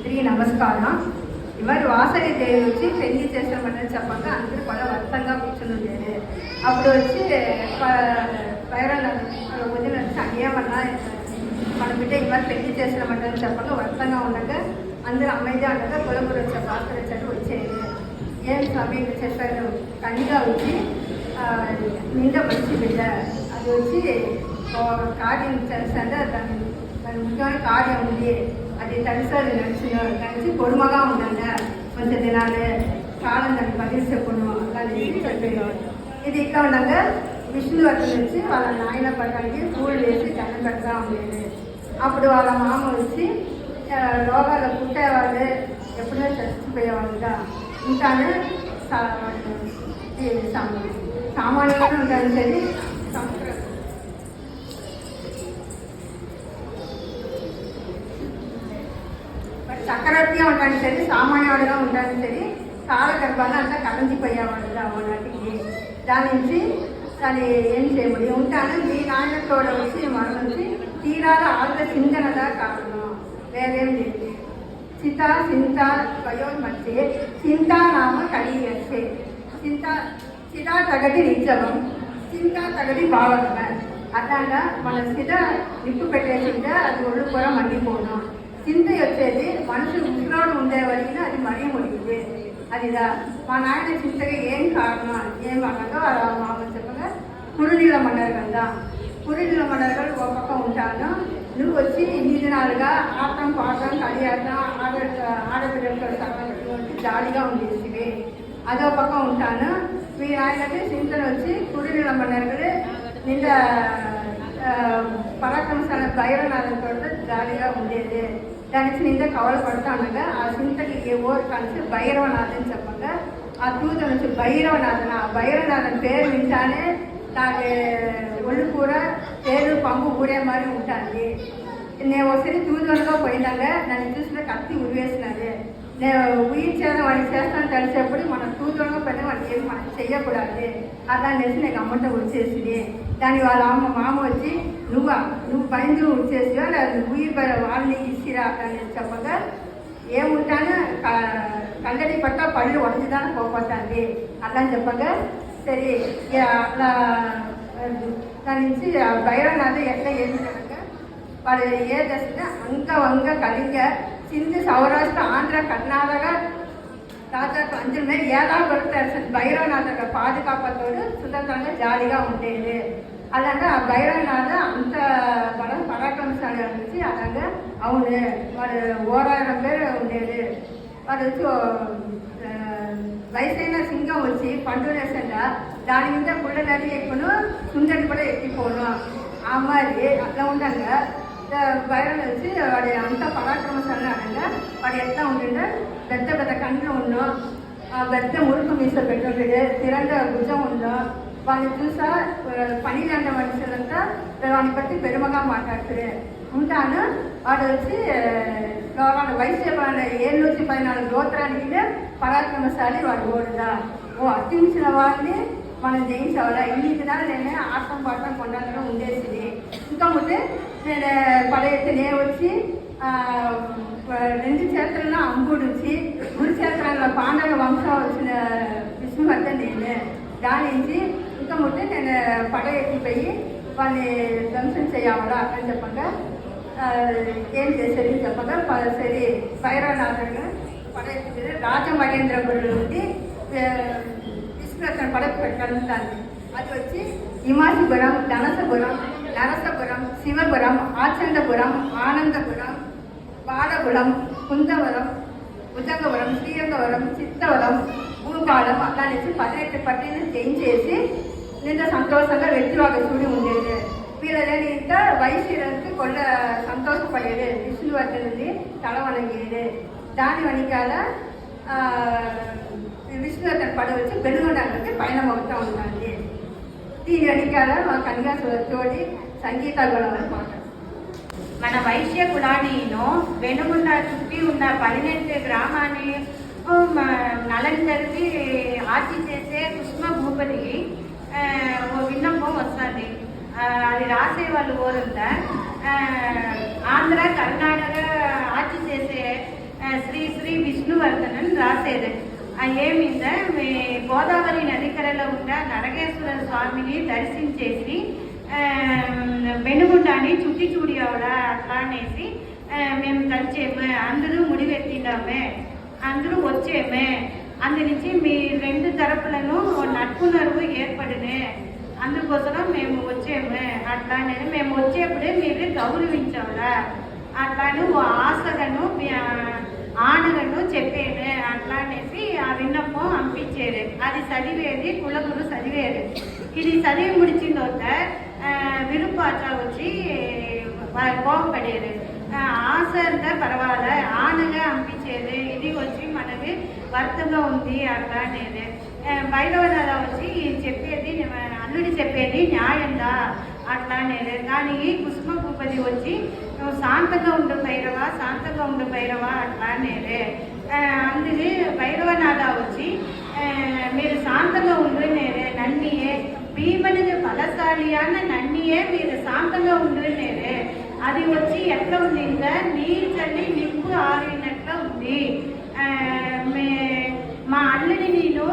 అందరికీ నమస్కారం. ఇవాళ వాసవి దేవి వచ్చి పెళ్లి చేసామని చెప్పక అందరూ కూడా వర్తంగా కూర్చుని ఉండేది. అప్పుడు వచ్చి వైరల్ వదిన వచ్చి అయ్యేమన్నా మన బిడ్డ ఇవాళ పెళ్లి చేసామంటారని చెప్పక వర్తంగా ఉండగా అందరూ అమ్మాయిదే ఉండగా పొలంపురు వచ్చే పాత్ర వచ్చాడు వచ్చేది. ఏం స్వామి చెప్పారు కనిగా వచ్చి నిండా మంచి బిడ్డ అది వచ్చి కార్యం చేస్తాంటే దాని ముఖ్యమైన కార్యం ఉంది. అది తడిసారి నడిచి పొడుమగా ఉందండి కొంచెం దినాలే కాలం దాన్ని పదిలిసెప్పుడు అలానే చెప్పేవాడు. ఇది ఇక్కడ ఉండగా విష్ణువర్ధన్ వచ్చి వాళ్ళ నాయన పట్టానికి పూలు వేసి దండం పెడతా ఉండేది. అప్పుడు వాళ్ళ మామ వచ్చి రోగాలు పుట్టేవాళ్ళు ఎప్పుడైనా చచ్చిపోయేవాళ్ళుగా ఇంకానే సామాన్యంగా ఉంటాయని చెప్పి చక్రవర్తిగా ఉంటాను సరే సామాన్యుడిగా ఉంటాను సరే కాలగర్భాలు అంతా కలంచిపోయేవాడుగా నాటికి దాని నుంచి దాన్ని ఏం చేయమని ఉంటాను. మీ నాయన తోడ వచ్చి మరణించి తీరాల ఆళ్ళ చింతనదా కారణం వేరేం లేదు. చిత చింత వయోమధ్యే చింతానామ కలియే చితా తగటి నిజవం చింత తగటి భావన అట్లాగా మన సిద నిప్పు పెట్టేసింటే అది ఒళ్ళు కూడా మండిపోవడం. చింత వచ్చేది మనుషులు ముసలోడు ఉండేవరకు అది మరీ ముడిగింది. అదిదా మా నాయన చింతగా ఏం కారణం ఏం అనగా వాళ్ళ మామూలు చెప్పగా కురునీళ్ళ మండలి కదా. కురునీళ్ళ మండలి ఒక పక్క ఉంటాను. నువ్వు వచ్చి ఇన్ని దినాలుగా ఆటం పాటం కడియాటం ఆడపిల్లలతో జాలిగా ఉండేసి అదో పక్క ఉంటాను. మీ ఆయనకి చింతను వచ్చి కురునీళ్ళ మండలి నిండా పరాక్రమశాల భైరవనాథంతో జాలిగా ఉండేది. దానికి నింద కవలు పడతా ఉండగా ఆ చింతకి ఏ ఓరు కలిసి భైరవనాథన్ చెప్పగా ఆ తూత నుంచి భైరవనాథన్ ఆ భైరవనాథన్ పేరు వింటానే నాకు ఒళ్ళు కూర పేరు పంపు ఊరే మరి ఉంటుంది. నేను ఒకసారి తూదలుగా పోయినాగా నన్ను చూసిన కత్తి ఉరివేసినది. నేను ఊహించాను వాడికి చేస్తాను తెలిసేప్పుడు మన తూదలుగా పోయినా వాడికి ఏమి మనం చెయ్యకూడదు దాన్ని వేసి నాకు అమ్మట వచ్చేసింది. దాని వాళ్ళ మామ వచ్చి నువ్వు పైన వచ్చేసిగా ఊయి వాళ్ళని ఇచ్చిరా అని చెప్పగా ఏముంటాను కండడి పట్ట పళ్ళు వడచుదాన్ని పోపోతుంది అట్లా అని చెప్పగా సరే అట్లా దాని నుంచి భైరవనాథ్ ఎట్లా ఏమిటనగా వాడు ఏ దశ అంగ కలిగ సింధు సౌరాష్ట్ర ఆంధ్ర కర్ణాటక రాజాకు అంజనే ఏదా దొరుకుతారు భైరవనాథ పాదుకాపతోడు సుతంత్రంగా జాలిగా ఉండేది. అలాగా ఆ భైరవనాథ అంత బలం పరాక్రమశాలి నుంచి అలాగా అవును వాడు ఓరాయడం పేరు ఉండేది. వాడు వచ్చి వయసైన సింగం వచ్చి పండు వేసంగా దాని మీద పుల్ల నది ఎక్కును సుందరి కూడా ఎక్కిపోను ఆ అమ్మాయి అట్లా ఉండగా భైరవ వచ్చి వాడి అంత పరాక్రమశాలి అనగా వాడు ఎట్లా ఉంటుండే పెద్ద పెద్ద కండ్లు ఉండో పెద్ద మురుకు మీస పెట్టుకుంటే స్థిరంగా భుజం ఉండో వాళ్ళని చూసా పని లాంటి మనుషులంతా వాడిని బట్టి పెరుమగా మాట్లాడుతుంది ఉంటాను. వాడు వచ్చి వాళ్ళ వయసు 7 నుంచి 14 గోత్రానికి పరాక్రమశాలి వాడు ఓడుదా అత్తించిన వాళ్ళని మనం జయించేవాళ్ళ ఇన్ని దినాలు నేనే ఆటం పాటం కొండలో ఉండేసింది. ఇంకా ముందే నేను పడేస్తే వచ్చి 2 క్షేత్రంలో అంబుడు వచ్చి 3 క్షేత్రాల్లో పాండవ వంశం వచ్చిన విష్ణువర్ధన్ నేనే దాని నుంచి ఇంకా ముందే నేను పడ ఎత్తిపోయి వాళ్ళని ధ్వంసం చేయాలా అని చెప్పగా ఏం చేసేది చెప్పగా సరే భైరవనాథంగా పడ ఎత్తి రాజమహేంద్రపురం నుండి విష్ణువర్ధన్ పడకు పెట్టాలి. అది వచ్చి హిమాసిపురం ధనసపురం నరసపురం శివపురం ఆచండపురం ఆనందపురం బాలపురం కుందవరం భుజంగవరం శ్రీరంగవరం చిత్తవరం భూపాలం అట్లా నుంచి 18 పట్టిని జయించేసి నింద సంతోషంగా వ్యక్తివాగ చూడి ఉండేది. వీళ్ళని ఇంత వయసుకి కొల్ల సంతోషపడేది. విష్ణువర్ధనుడి తల వణంగేది. దాని వెనకాల విష్ణువర్ధన్ పడ వచ్చి బెలుగొండకి పైన అవుతూ ఉంటుంది. దీని వెనకాల మా కన్యా తోటి సంగీత గొడవ అనమాట. మన వైశ్య కులానీను వెనుమున్న చుట్టి ఉన్న 18 గ్రామాన్ని నలందరికీ ఆర్చి చేసే కృష్ణ భూపతికి విన్నపం వస్తుంది. అది రాసే వాళ్ళు ఊరంతా ఆంధ్ర కర్ణాటక ఆర్చి చేసే శ్రీ శ్రీ విష్ణువర్ధనన్ రాసేది. ఏమింద గోదావరి నదికరలో ఉన్న నరగేశ్వర స్వామిని దర్శించేసి వెనుగుండాన్ని చుట్టి చూడియావడ అట్లా అనేసి మేము కలిసేము, అందరూ ముడిపెట్టినామే, అందరూ వచ్చేమే, అందునుంచి మీ రెండు తరపులను నట్టునరువు ఏర్పడినే, అందుకోసం మేము వచ్చేము అట్లా అనేది. మేము వచ్చేప్పుడే మీరు గౌరవించాలా అట్లాను ఆశలను ఆనలను చెప్పేది అట్లా అనేసి ఆ విన్నపం పంపించేది. అది చదివేది కులగురు చదివేది. ఇది చదివి ముడిచిన విరుపాచ వచ్చి కోపపడేది. ఆశ అంటే పర్వాలే, ఆనగా పంపించేది. ఇది వచ్చి మనకి వర్తంగా ఉంది అట్లా అనేది. భైరవనాథ వచ్చి చెప్పేది అల్లుడి చెప్పేది న్యాయంగా అట్లా అనేది. కానీ కుసుమ భూపతి వచ్చి నువ్వు శాంతంగా ఉండు భైరవ, శాంతంగా ఉండు భైరవ అట్లా అనేది. అందుకే భైరవనాథ వచ్చి మీరు శాంతంగా ఉండునేరే, నన్నియే భీమనిది బలశాలియాన నన్నియే మీరు శాంతంగా ఉండునేరే. అది వచ్చి ఎట్లా ఉంది ఇంకా నీరు చల్లి నిప్పు ఆరినట్లా ఉంది. మా అల్లుని నేను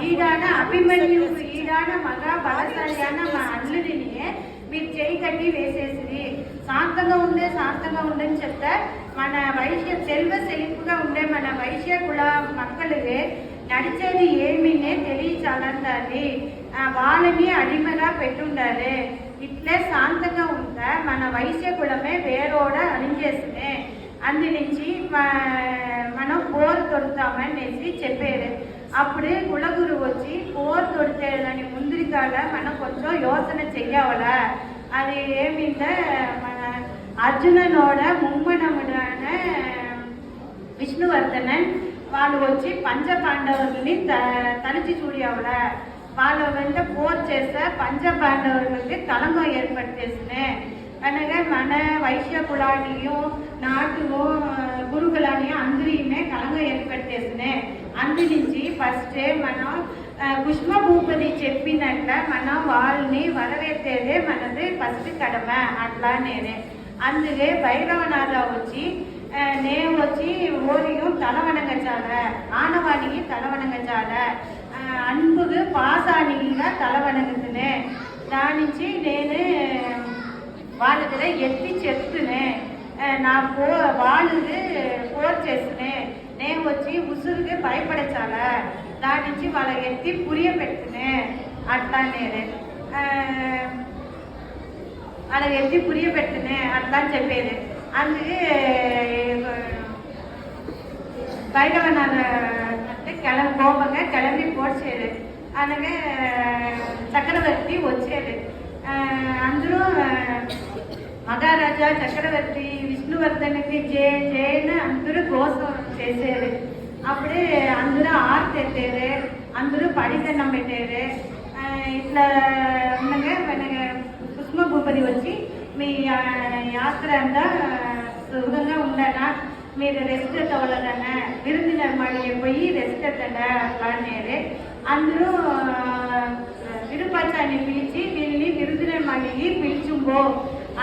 ఈడాన అభిమన్యు ఈడాన మగ బలశాలియాన మా అల్లుడిని మీరు చేయి కట్టి వేసేసి శాంతంగా ఉండని చెప్తే మన వైశ్య సెల్పుగా ఉండే మన వైశ్య కుల మక్కలవే నడిచేది ఏమీనే తెలియచాలంటారు. వాళ్ళని అడిమగా పెట్టుండాలి. ఇట్లే శాంతంగా ఉంటే మన వైశ్య కులమే వేరోడ అణించేసినే, అందునుంచి మనం పోరు తొడుతామనేసి చెప్పేది. అప్పుడే కులగురు వచ్చి పోరు తొడితేదని ముందుగాల మనం కొంచెం యోచన చెయ్యవలా. అది ఏమింటే మన అర్జుననోడ ముమ్మనముడన విష్ణువర్ధనన్ వాళ్ళు వచ్చి పంచ పాండవుల్ని తలచి చూడవలా. వాళ్ళ వెంట పోరు చేస్తే పంచ పాండవులకి కలంగం ఏర్పట్టేసినే. అనగా మన వైశ్య కులానియో నాటువో గురుకులానియో అందరినే కలంగం ఏర్పట్టేసినే. అందునుంచి ఫస్టే మనం కుష్మ భూపతి చెప్పినట్ల మనం వాళ్ళని వరవేసేదే మనది ఫస్ట్ కడమ అట్లా నేనే. అందుకే భైరవనాథ వచ్చి నేను వచ్చి ఓరియం తలవనగచాల, ఆనవానికి తలవనగచాల, అన్పుకు పాసానిగా తలవనగుతునే. దానించి నేను వాళ్ళ దగ్గర ఎత్తి చెప్తునే నా వాళ్ళది పోర్ చేస్తునే. నేను వచ్చి ఉసురుకి భయపడచాల, దాని నుంచి వాళ్ళ ఎత్తి పురియ పెడుతునే అట్లా నేనే. వాళ్ళ ఎత్తి పురియ పెడుతునే అట్లా అని చెప్పేది. అందుకే భైరవనాథ అంటే కోపంగా కిளம்பி పోడ్చేది. అలాగే చక్రవర్తి వచ్చేది. అందరూ మహారాజా చక్రవర్తి విష్ణువర్ధనికి జైన అందరూ కోసం చేసేది. అప్పుడే అందరూ ఆర్తి ఎత్తేది, అందరూ పడిదన్నం పెట్టేది. ఇట్లా ఉండగా మన కుసుమ భూపతి వచ్చి మీ యాత్ర అంతా సుఖంగా ఉండనా, మీరు రెస్ట్ ఎత్తవలదన్నా, విరుందిన మళ్ళీ పోయి రెస్ట్ ఎత్తండా అట్లా అనేది. అందరూ విరుపచ్చాన్ని పిలిచి వీళ్ళని విరుదిన మళ్ళీ పిలుచుంబో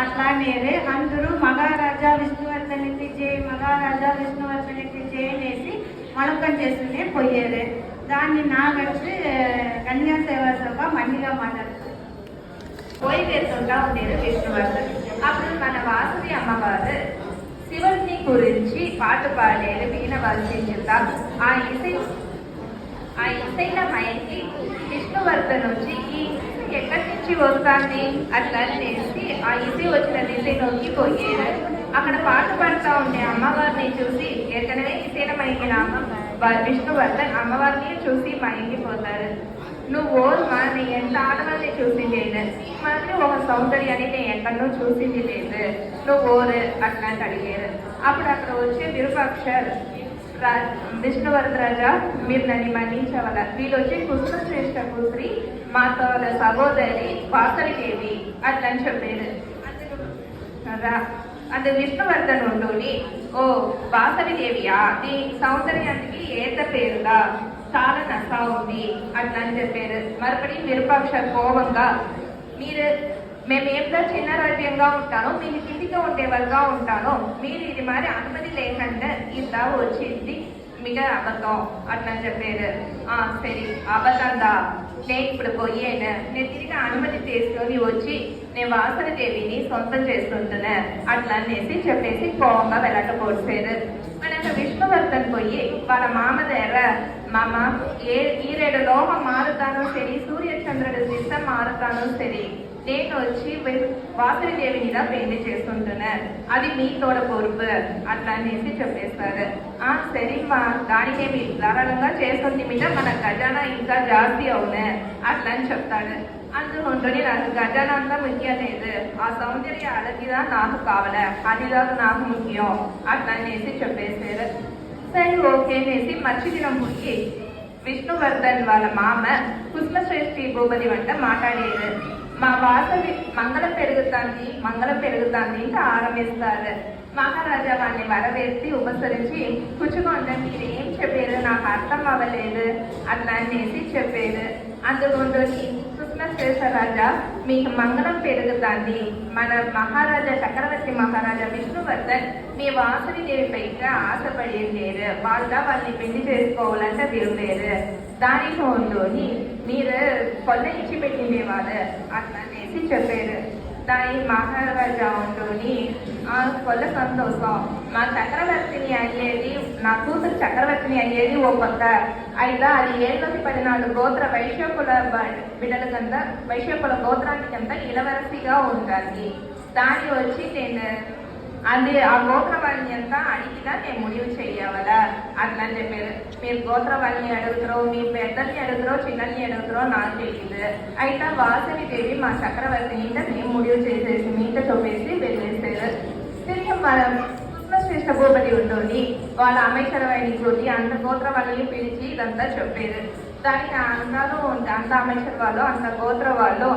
అట్లా అనేది. అందరూ మహారాజా విష్ణువర్ధనికి జై, మహారాజా విష్ణువర్ధనికి జై అనేసి వణకం చేస్తూనే పోయేది. దాన్ని నాగచ్చి కన్యా సేవా సభ మండిగా మాట్లాడుతుంది. పోయివేస్తుంటా ఉండేది విష్ణువర్ధన్. అప్పుడు మన వాసవి అమ్మవారు శివుని గురించి పాటు పాడేది, వీణ వాసించుతా. ఆ ఇసైన మయకి విష్ణువర్ధన్ వచ్చి ఈ ఎక్కడి నుంచి వస్తుంది అట్లా అనేసి ఆ ఇసి వచ్చిన దిశలోకి పోయేది. అక్కడ పాట పాడుతూ ఉండే అమ్మవారిని చూసి ఏకనవే ఇసైన మయకిన విష్ణువర్ధన్ అమ్మవారిని చూసి మయకిపోతారు. నువ్వు నీ ఎంత ఆడవాళ్ళని చూసింది లేదు, మాత్రం ఒక సౌందర్యాన్ని నేను ఎక్కడో చూసింది లేదు, నువ్వు ఓరు అట్లాంటి అడిగారు. అప్పుడు అక్కడ వచ్చే విరూపాక్షర్ విష్ణువర్ధ రాజా మీరు నన్ను మన్నించవల, వీళ్ళు వచ్చి కృష్ణశ్రేష్ఠ కూతురి మాతో సహోదరి వాసరిదేవి అట్లా అని చెప్పారు. అందు విష్ణువర్ధన్ ఉండుని ఓ వాసవిదేవియా, నీ సౌందర్యానికి ఏత పేరుగా చాలా నసా ఉంది అట్లా అని చెప్పారు. మరపడి విరూపాక్ష కోపంగా మీరు మేమేంటో చిన్న రాజ్యంగా ఉంటాను, మీకు కిందిగా ఉండేవాళ్ళుగా ఉంటాను. మీరు ఇది మరి అనుమతి లేకుండా ఇంత వచ్చింది మిగ అబద్ధం అట్లా చెప్పారు. సరే అబద్ధంగా నేను ఇప్పుడు పోయేను, నేను తిరిగి అనుమతి తీసుకొని వచ్చి నేను వాసవి దేవిని సొంతం చేసుకుంటున్నా అట్లా అనేసి చెప్పేసి కోపంగా వెళ్ళకపోసారు. మనకు విష్ణువర్ధన్ పోయి వాళ్ళ మామ దగ్గర మామ ఈ 2 లోహం మారుతాను సరి, సూర్యచంద్రుడు సిద్ధం మారుతాను సరి, నేను వచ్చి వాసవి దేవినిగా పెళ్లి చేసుకుంటున్నా, అది మీ తోడ పొరుపు అట్లా అనేసి చెప్పేస్తారు. సరే మా దానికేమి ధారాళంగా చేసుకుంటే మీద మన ఖజానా ఇంకా జాస్తి అవునే అట్లా అని చెప్తాడు. అందుకుంటుంది నాకు ఖజానా అంతా ముఖ్యం లేదు, ఆ సౌందర్య అలగిదా నాకు కావాలా, అదిదా నాకు ముఖ్యం అట్లా అనేసి చెప్పేశారు. సరే ఓకే అనేసి మర్చిదినం పోయి విష్ణువర్ధన్ వాళ్ళ మామ కుసుమశ్రేష్ఠి భూపతి వంట మాట్లాడేది. మా వాసవి మంగళం పెరుగుతుంది ఇంకా ఆరంభిస్తారు. మహారాజా వాడిని వరవేసి ఉపసరించి కూర్చుకోండి, మీరు ఏం చెప్పారు నాకు అర్థం అవ్వలేదు అట్లా అనేసి చెప్పారు. అందుకుంటుంది కృష్ణశ్రేష్ఠ రాజా మీకు మంగళం పెరుగుతుంది, మన మహారాజా చక్రవర్తి మహారాజా విష్ణువర్ధన్ మీ వాసవి దేవి పైగా ఆశపడి లేరు, వాళ్ళని పెళ్లి చేసుకోవాలంటే విరులేరు, దానికి ఉందని మీరు కొల్ల ఇచ్చి పెట్టిండేవాళ్ళు అట్లా అనేసి చెప్పారు. దాని మహారాజా ఉంటుని కొల్ల సంతోషం, మా చక్రవర్తిని అయ్యేది నా కూతురు చక్రవర్తిని అయ్యేది ఓ కొత్త అయితే అది 714 గోత్ర వైశ్యకుల బిడ్డల కింద వైశ్యకుల గోత్రానికంతా ఇలవరసిగా ఉంటుంది. దాన్ని వచ్చి నేను అది ఆ గోత్రవాణి అంతా అడిగినా నేను ముడివు చెయ్యవలా అట్లా అని చెప్పారు. మీరు గోత్రవాణిని అడుగుతారో మీ పెద్దల్ని అడుగుతారో చిన్నల్ని అడుగుతారో నాకు తెలియదు. అయితే వాసవి దేవి మా చక్రవర్తి ఇంట మేము ముడివు చేసేసి మీట చూపేసి వెళ్ళేసారు. తిరిగి మన కృష్ణశ్రేష్ఠ భూపతి ఉంటుంది వాళ్ళ అమేశ్వరవాణి కొద్ది అంత గోత్ర వాళ్ళని పిలిచి ఇదంతా చెప్పారు. దానికి అందరూ అంత అమేశ్వర వాళ్ళు అంత గోత్ర వాళ్ళు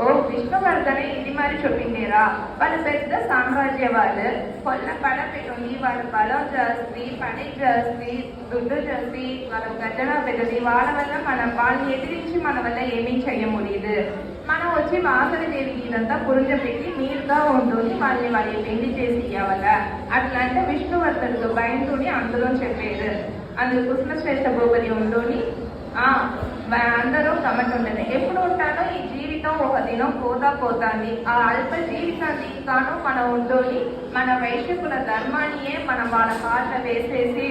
ఓ విష్ణువర్ధనే ఇది మరి చెప్పిండేరా, వాళ్ళ పెద్ద సామ్రాజ్య వాళ్ళు కొల్ల పడ పెట్టి వాళ్ళ బలం జాస్తి, పని జాస్తి, దుడ్డు జాస్తి, వాళ్ళ గజన పెద్దది, వాళ్ళ వల్ల వాళ్ళని ఎదిరించి మన వల్ల ఏమీ చెయ్యముడిదు. మనం వచ్చి వాసవి దేవికి ఇదంతా పురుంజపెట్టి మీరుగా ఉంటుంది వాళ్ళని పెళ్లి చేసి ఇవ్వాల అట్లా అంటే విష్ణువర్ధనుడు భయంతోని అందులో చెప్పారు. అందుకు కృష్ణశ్రేష్ఠ భూపతి ఉంటూని అందరూ గమనించండి, ఎప్పుడు ఉంటానో ఈ జీవితం ఒక దినం పోతాంది, ఆ అల్ప జీవితాన్ని కాను మనం ఉంటోని మన వైశ్యకుల ధర్మానియే మనం వాళ్ళ పాత్ర వేసేసి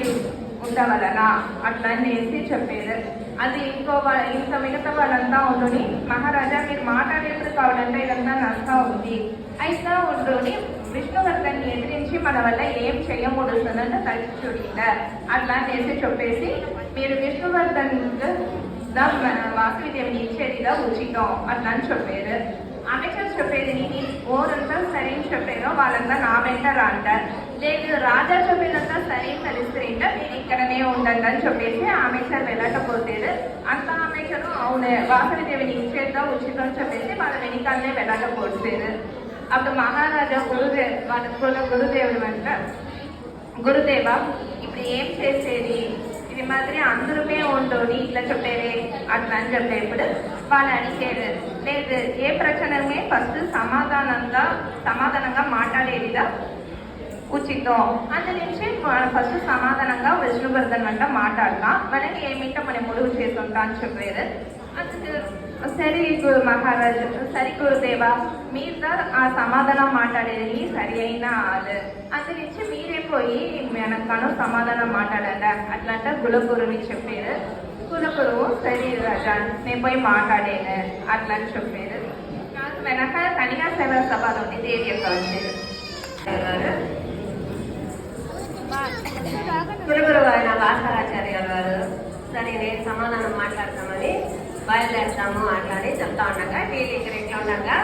ఉండవలనా అట్లా అనేసి చెప్పారు. అది ఇంకా మిగతా వాళ్ళంతా ఉండుని మహారాజా మీరు మాట్లాడేప్పుడు కావాలంటే ఇదంతా నష్టం ఉంది అయితే ఉండుని విష్ణువర్ధన్ని ఎదిరించి మన వల్ల ఏం చెయ్యకూడదంటే కలిసి చూడిందా అట్లా అనేసి చెప్పేసి మీరు విష్ణువర్ధన్ వాసవి దేవిని ఇచ్చేదిగా ఉచితం అట్లా అని చెప్పారు. అమెచర్ చెప్పేది నీ ఓరంతా సరైన చెప్పారో వాళ్ళంతా నా వెంట అంటారు, లేదు రాజా చెప్పేదంతా సరైన కలిస్తే నేను ఇక్కడనే ఉండండి అని చెప్పేసి అమెచర్ వెళ్ళకపోతారు. అంత అమెచరు అవును వాసవి దేవిని ఇచ్చేద్దా ఉచితం చెప్పేసి వాళ్ళ వెనకాలనే వెళ్ళకపోతారు. అప్పుడు మహారాజా వాళ్ళ గురుదేవుడు వెంట గురుదేవ ఇప్పుడు ఏం చేసేది, ఇది మాత్రం అందరమే ఉండోని ఇట్లా చెప్పారే అట్లా అని చెప్పేప్పుడు వాళ్ళు అడిగారు, లేదు ఏ ప్రశ్నమే ఫస్ట్ సమాధానంగా మాట్లాడేదిగా ఉచితం అందునుంచి మనం ఫస్ట్ సమాధానంగా విష్ణువర్ధన్ అంట మాట్లాడతాం, మనకి ఏమిటో మనం ముడుగు చేస్తుంటా అని చెప్పారు. సరే మహారాజు సరి గురుదేవా మీరు ఆ సమాధానం మాట్లాడేది సరి అయిన అందునుంచి మీరే పోయి మనకను సమాధానం మాట్లాడాల అట్లంట కులగురుని చెప్పారు. కులగురువు సరే రాజా నేను పోయి మాట్లాడాను అట్లా అని చెప్పారు. నాకు వెనక కన్యా సేవ సభలోని దేవి యొక్క వచ్చారు. కులగురువు అయిన వాసరాచార్య గారు సరే నేను సమాధానం మాట్లాడతామని బయలుదేరుతాము అట్లా అని చెప్తా ఉండగా వీళ్ళు ఇక్కడ ఇట్లా ఉండగా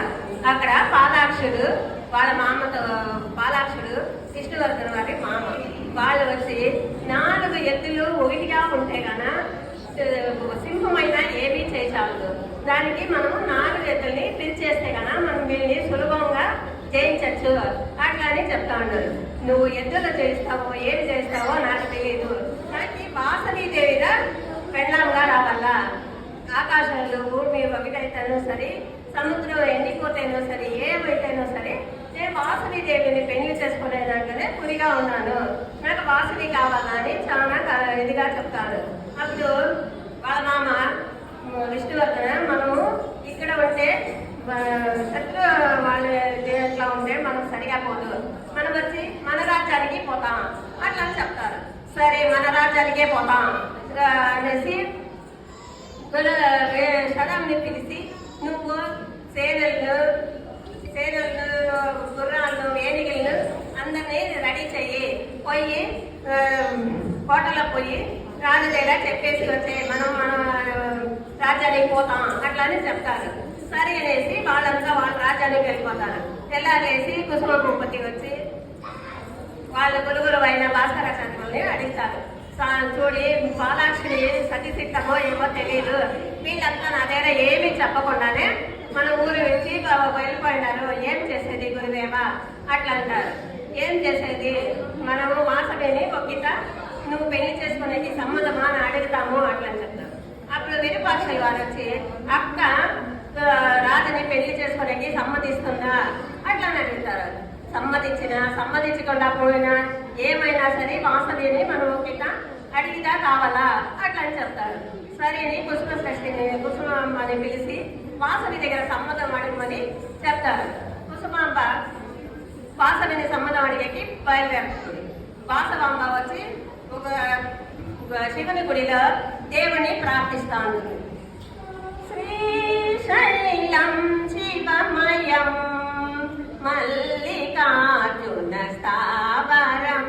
అక్కడ పాలాక్షుడు వాళ్ళ మామతో పాలాక్షుడు విష్ణువర్ధన్ వారి మామ వాళ్ళు వచ్చి 4 ఎద్దులు ఒకటిగా ఉంటే కన్నా సింహమైన ఏమీ చేసావు, దానికి మనము 4 ఎద్దుల్ని పిలిచేస్తే కన్నా మనం వీళ్ళని సులభంగా జయించచ్చు అట్లా అని చెప్తా ఉన్నారు. నువ్వు ఎద్దులు చేస్తావో ఏమి చేస్తావో నాకు తెలియదు, నాకు వాసవీదేవిగా పెళ్ళంగా రావాలా, ఆకాశంలో భూమి ఒకటైతేనూ సరే సముద్రం ఎండిపోతేనో సరే ఏమైతేనో సరే నేను వాసవి దేవిని పెళ్లి చేసుకునేదానికనే పురిగా ఉన్నాను, నాకు వాసవి కావాలా అని చాలా ఇదిగా చెప్తాడు. అప్పుడు వాళ్ళ మామ విష్ణువర్ధన, మనము ఇక్కడ ఉంటే శత్రు వాళ్ళ దేంట్లో ఉంటే మనం సరిగా పోదు, మనం వచ్చి మన రాజ్యానికి పోతాం అట్లా చెప్తారు. సరే మన రాజ్యానికే పోతాం అనేసి సదాంని పిలిచి, నువ్వు సేనలను గుర్రాలను ఏనుగులను అందరినీ రెడీ చెయ్యి, పోయి కోటలో పోయి రాజు దగ్గర చెప్పేసి వచ్చే మనం రాజ్యానికి పోతాం అట్లా అని చెప్తారు. సరే అనేసి వాళ్ళంతా వాళ్ళ రాజ్యానికి వెళ్ళిపోతారు. తెల్లారేసి కుసుమ భూపతి వచ్చి వాళ్ళ గురుగురు అయిన భాస్కరాచార్యుల్ని అడుగుతారు, చూడి పాలాక్షిని సతీసిద్ధమో ఏమో తెలియదు, వీళ్ళంతా నా దగ్గర ఏమీ చెప్పకుండానే మన ఊరు వచ్చి వెళ్ళిపోయినారు, ఏం చేసేది గురుదేవా అట్లా అంటారు. ఏం చేసేది, మనము వాసవిని ఒక్కిత నువ్వు పెళ్లి చేసుకునేది సమ్మతమా అని అడుగుతాము అట్లా అని చెప్తారు. అప్పుడు విరూపాక్షుల వారు వచ్చి, అక్క రాజుని పెళ్లి చేసుకునేది సమ్మతిస్తుందా అట్లా అని అడుగుతారు. సమ్మతించకుండా పోయినా ఏమైనా సరే వాసవిని మనం ఒక్కిత అడిగిదా కావాలా అట్లా అని చెప్తారు. సరే అని కుసుమాంబని పిలిచి వాసవి దగ్గర సమ్మతం అడగమని చెప్తారు. కుసుమాంబ వాసవిని సమ్మతం అడిగేకి బయలుదేరుతుంది. వాసవాంబ వచ్చి ఒక శివుని గుడిలో దేవుని ప్రార్థిస్తా ఉంటుంది. శ్రీశైలం శివమయం మల్లికార్జున స్థావరం,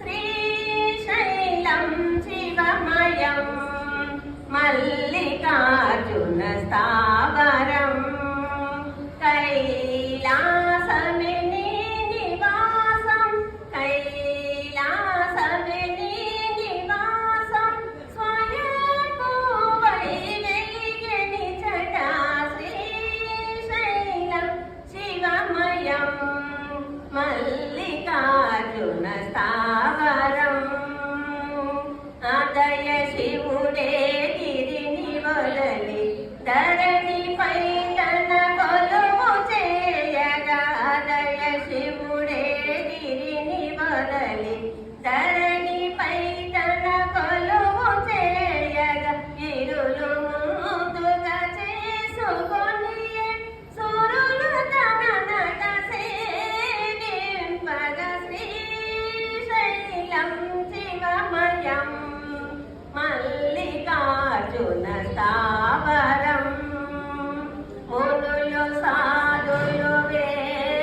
శ్రీశైలం శివమయం మల్లికార్జున స్థావరం, కైలాసమే నీ నివాసం, కైలాసమే నీ నివాసం, స్వయంభువై వెలిగెని చట శ్రీశైలం శివమయం మల్లికార్జున స్థావరం. ఆదయ శివుడే గిరిని వదలి ధరణిపై తన కొలువు చేయగా, ఆదయ శివుడే గిరిని వదలి ధరణిపై తన కొలువు చేయగా, ఇరులు ముందుగా చేసుకొని సురులు తన నట సేవింపగా, శ్రీశైలం శివమయం మల్లికార్జున స్థావరం. మునులు సాధులు